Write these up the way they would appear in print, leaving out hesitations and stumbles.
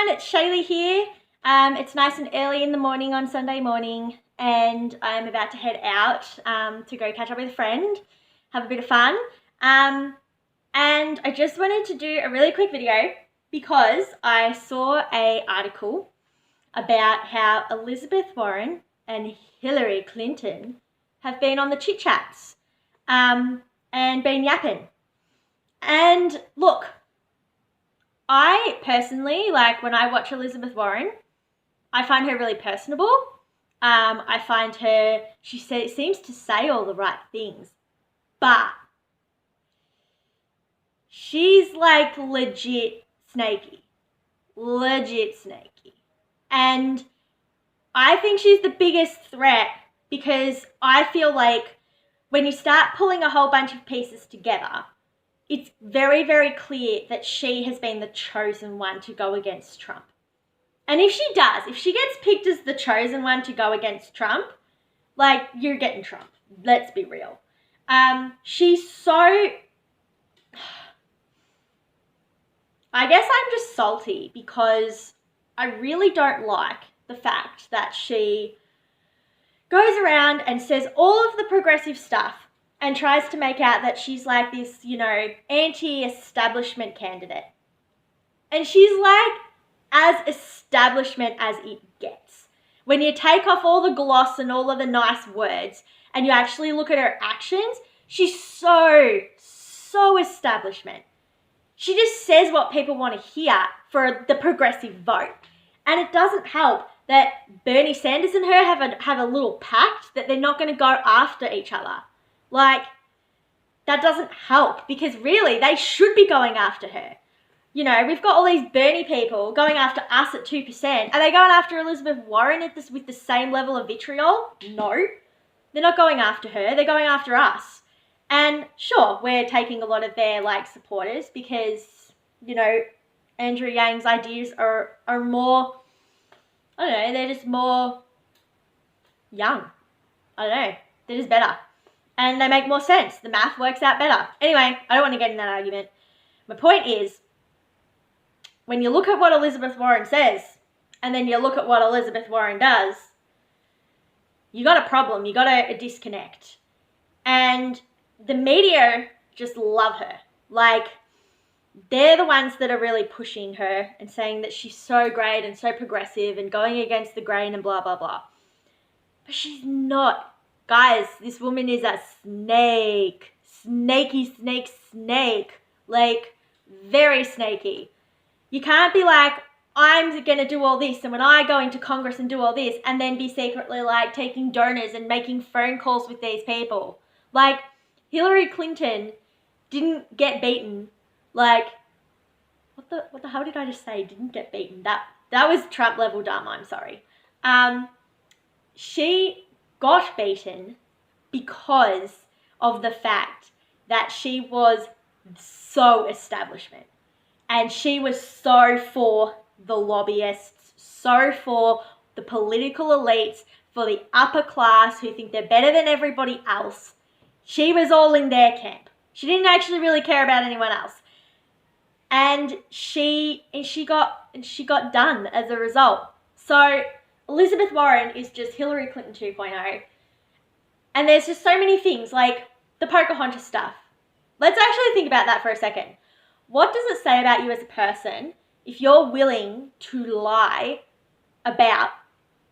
everyone, it's Shaylee here. It's nice and early in the morning on Sunday morning, and I'm about to head out to go catch up with a friend, have a bit of fun. And I just wanted to do a really quick video because I saw an article about how Elizabeth Warren and Hillary Clinton have been on the chit chats and been yapping. And look, I personally, like when I watch Elizabeth Warren, I find her really personable. I find her, seems to say all the right things, but she's like legit snaky. And I think she's the biggest threat because I feel like when you start pulling a whole bunch of pieces together, it's very, very clear that she has been the chosen one to go against Trump. And if she gets picked as the chosen one to go against Trump, like, you're getting Trump. Let's be real. She's so... I guess I'm just salty because I really don't like the fact that she goes around and says all of the progressive stuff and tries to make out that she's like this, anti-establishment candidate. And she's like as establishment as it gets. When you take off all the gloss and all of the nice words and you actually look at her actions, she's so establishment. She just says what people want to hear for the progressive vote. And it doesn't help that Bernie Sanders and her have a little pact that they're not going to go after each other. Like, that doesn't help because really they should be going after her. We've got all these Bernie people going after us at 2%. Are they going after Elizabeth Warren with the same level of vitriol? No. They're not going after her. They're going after us. And sure, we're taking a lot of their supporters because, Andrew Yang's ideas are more, I don't know, they're just more young. I don't know. They're just better. And they make more sense. The math works out better. Anyway, I don't want to get in that argument. My point is, when you look at what Elizabeth Warren says, and then you look at what Elizabeth Warren does, you got a problem. You got a disconnect. And the media just love her. Like, they're the ones that are really pushing her and saying that she's so great and so progressive and going against the grain and blah, blah, blah. But she's not. Guys, this woman is a snake. Snaky snake. Like, very snaky. You can't be like, I'm going to do all this, and when I go into Congress and do all this, and then be secretly taking donors and making phone calls with these people. Like, Hillary Clinton didn't get beaten. Like, what the hell did I just say? Didn't get beaten. That was Trump level dumb, I'm sorry. She got beaten because of the fact that she was so establishment. And she was so for the lobbyists, so for the political elites, for the upper class who think they're better than everybody else. She was all in their camp. She didn't actually really care about anyone else. And she got done as a result. So Elizabeth Warren is just Hillary Clinton 2.0. And there's just so many things, like the Pocahontas stuff. Let's actually think about that for a second. What does it say about you as a person if you're willing to lie about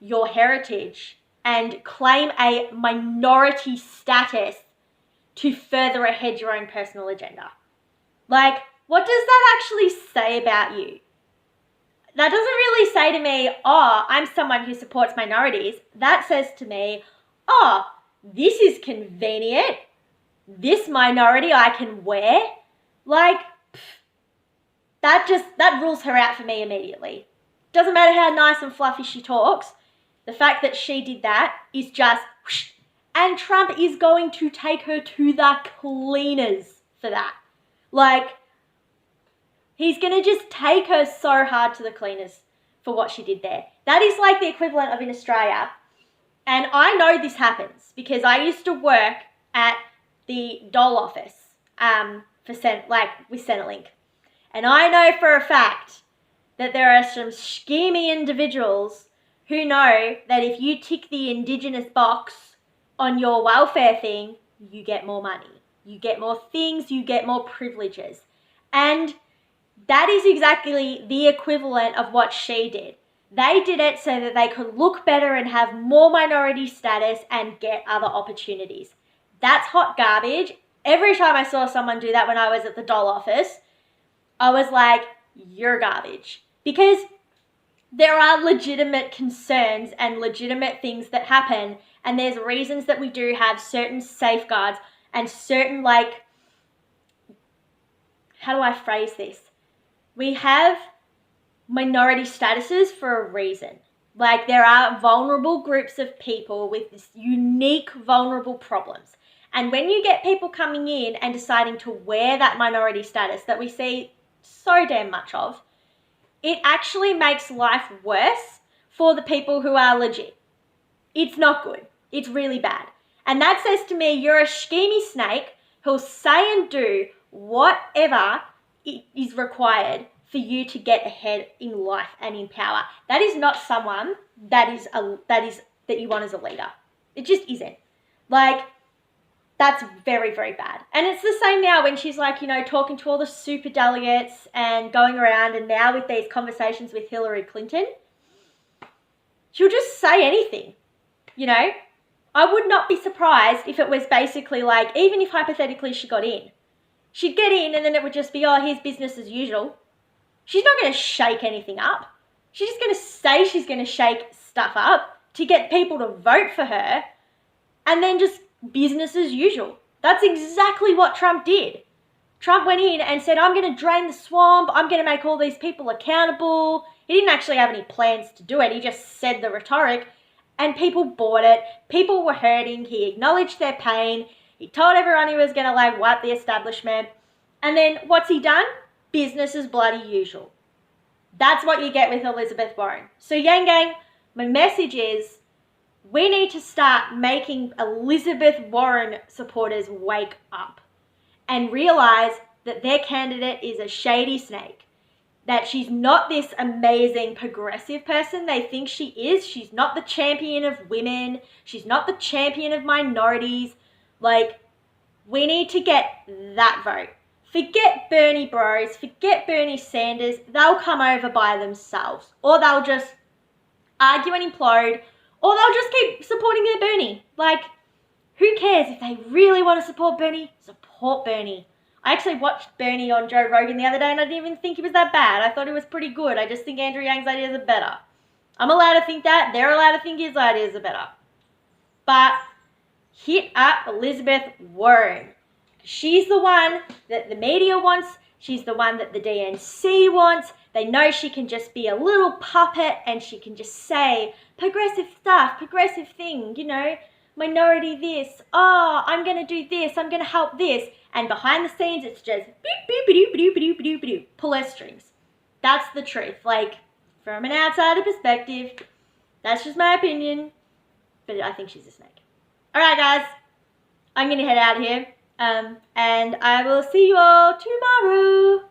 your heritage and claim a minority status to further ahead your own personal agenda? Like, what does that actually say about you? That doesn't really say to me, oh, I'm someone who supports minorities. That says to me, oh, this is convenient. This minority I can wear. Like, that rules her out for me immediately. Doesn't matter how nice and fluffy she talks. The fact that she did that is just whoosh. And Trump is going to take her to the cleaners for that. Like, he's going to just take her so hard to the cleaners for what she did there. That is like the equivalent of in Australia. And I know this happens because I used to work at the dole office with Centrelink. And I know for a fact that there are some schemy individuals who know that if you tick the Indigenous box on your welfare thing, you get more money, you get more things, you get more privileges. And that is exactly the equivalent of what she did. They did it so that they could look better and have more minority status and get other opportunities. That's hot garbage. Every time I saw someone do that when I was at the doll office, I was like, you're garbage. Because there are legitimate concerns and legitimate things that happen, and there's reasons that we do have certain safeguards and certain, like, how do I phrase this? We have minority statuses for a reason. Like, there are vulnerable groups of people with this unique vulnerable problems. And when you get people coming in and deciding to wear that minority status that we see so damn much of, it actually makes life worse for the people who are legit. It's not good. It's really bad. And that says to me, you're a schemy snake who'll say and do whatever is required for you to get ahead in life and in power. That is not someone that you want as a leader. It just isn't. Like, that's very, very bad. And it's the same now when she's like, talking to all the super delegates and going around, and now with these conversations with Hillary Clinton, she'll just say anything, I would not be surprised if it was basically like, even if hypothetically she got in, she'd get in and then it would just be, oh, here's business as usual. She's not going to shake anything up. She's just going to say she's going to shake stuff up to get people to vote for her, and then just business as usual. That's exactly what Trump did. Trump went in and said, I'm going to drain the swamp. I'm going to make all these people accountable. He didn't actually have any plans to do it. He just said the rhetoric, and people bought it. People were hurting. He acknowledged their pain. He told everyone he was going to wipe the establishment. And then what's he done? Business as bloody usual. That's what you get with Elizabeth Warren. So Yang Gang, my message is, we need to start making Elizabeth Warren supporters wake up and realize that their candidate is a shady snake, that she's not this amazing progressive person they think she is. She's not the champion of women. She's not the champion of minorities. We need to get that vote. Forget Bernie bros, forget Bernie Sanders. They'll come over by themselves, or they'll just argue and implode, or they'll just keep supporting their Bernie. Who cares? If they really want to support Bernie, support Bernie. I actually watched Bernie on Joe Rogan the other day, and I didn't even think he was that bad. I thought he was pretty good. I just think Andrew Yang's ideas are better. I'm allowed to think that. They're allowed to think his ideas are better. But hit up Elizabeth Warren. She's the one that the media wants. She's the one that the DNC wants. They know she can just be a little puppet and she can just say progressive stuff, progressive thing, minority this. Oh, I'm going to do this. I'm going to help this. And behind the scenes, it's just pull her strings. That's the truth. From an outsider perspective, that's just my opinion. But I think she's a snake. All right, guys. I'm going to head out of here. And I will see you all tomorrow.